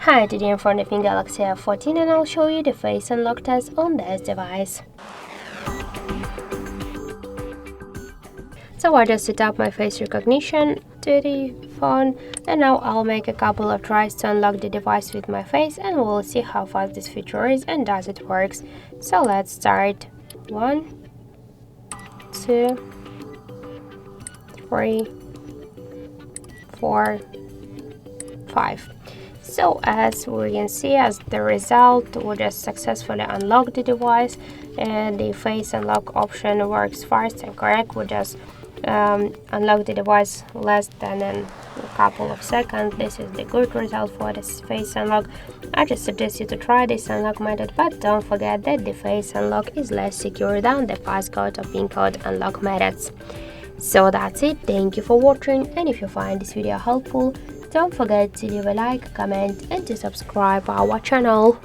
Hi, today I'm in front of me Galaxy F14 and I'll show you the face unlock test on this device. So I just set up my face recognition to the phone and now I'll make a couple of tries to unlock the device with my face and we'll see how fast this feature is and does it works. So let's start. 1, 2, 3, 4, 5. So as we can see, as the result, we just successfully unlocked the device and the face unlock option works fast and correct. We just unlock the device less than a couple of seconds. This is the good result for this face unlock. I just suggest you to try this unlock method, but don't forget that the face unlock is less secure than the passcode or pin code unlock methods. So that's it. Thank you for watching, and if you find this video helpful, don't forget to leave a like, comment and to subscribe our channel.